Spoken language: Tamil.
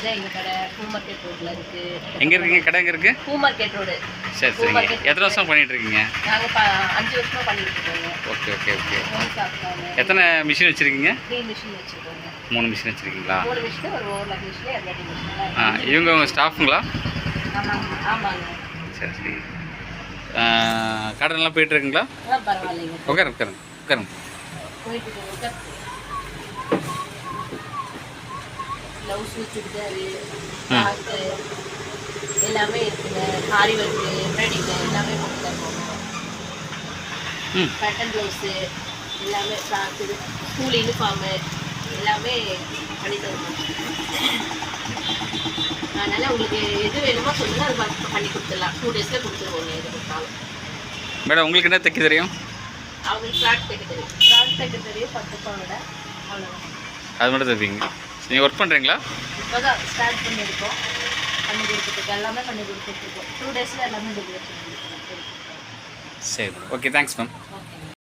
இதுதான் எங்கள் கடை. பூ மார்க்கெட் ரோட்டில் இருக்குது. எங்கே இருக்கீங்க? கடை எங்கே இருக்குது? பூ மார்க்கெட் ரோடு. சரி சரிங்க. எத்தனை வருஷம் பண்ணிகிட்டு இருக்கீங்க? நாங்கள் 5 வருஷமாக பண்ணிட்டு இருக்கோங்க. Okay okay okay. சாப்பிட்டாங்க. எத்தனை மிஷின் வச்சுருக்கீங்க? 3 மிஷின் வச்சுருக்கோங்க. 3 மிஷின் வச்சுருக்கீங்களா? 3 மிஷின், ஒரு ஓவர்லாக் மிஷின், எம்ப்ராய்டிங் மிஷின். இவங்க உங்கள் ஸ்டாஃபுங்களா? ஆமாங்க. சரி சரி. கடை நல்லா போயிட்டுருக்குங்களா? பரவாயில்லைங்க. உட்காருங்க உட்காருங்க உட்காருங்க. போயிட்டு ப்ளவுஸு, சுடிதாரு, ஃப்ராக்கு எல்லாமே இருக்குங்க. ஆரி ஒர்க்கு, எம்ப்ராய்டிங் எல்லாமே போட்டு தருவோம். கட்டன் ப்ளவுஸு எல்லாமே, ஃப்ராக்கு, ஸ்கூல் யூனிஃபார்மு எல்லாமே பண்ணி தருவோம். அதனால் உங்களுக்கு எது வேணுமோ சொல்லுங்கள், அது பண்ணி கொடுத்துடலாம். 2 டேஸில் கொடுத்துருவோங்க எது கொடுத்தாலும். மேடம் உங்களுக்கு என்ன தைக்க தெரியும்? அவங்களுக்கு ஃப்ராக் தைக்க தெரியும். ஃப்ராக் தைக்க தெரியும், 10 பாவோட அவ்வளோதான். அது மட்டும் தைப்பீங்க. நீங்கள் ஒர்க் பண்ணுறீங்களா? இப்போ தான் ஸ்டார்ட் பண்ணியிருக்கோம். பண்ணி கொடுத்துருக்கோம், எல்லாமே பண்ணி கொடுத்துட்ருக்கோம். 2 டேஸில் எல்லாமே டெலிவரி பண்ணி கொடுத்துருக்கோம். சரி, ஓகே, தேங்க்ஸ் மேம். ஓகே.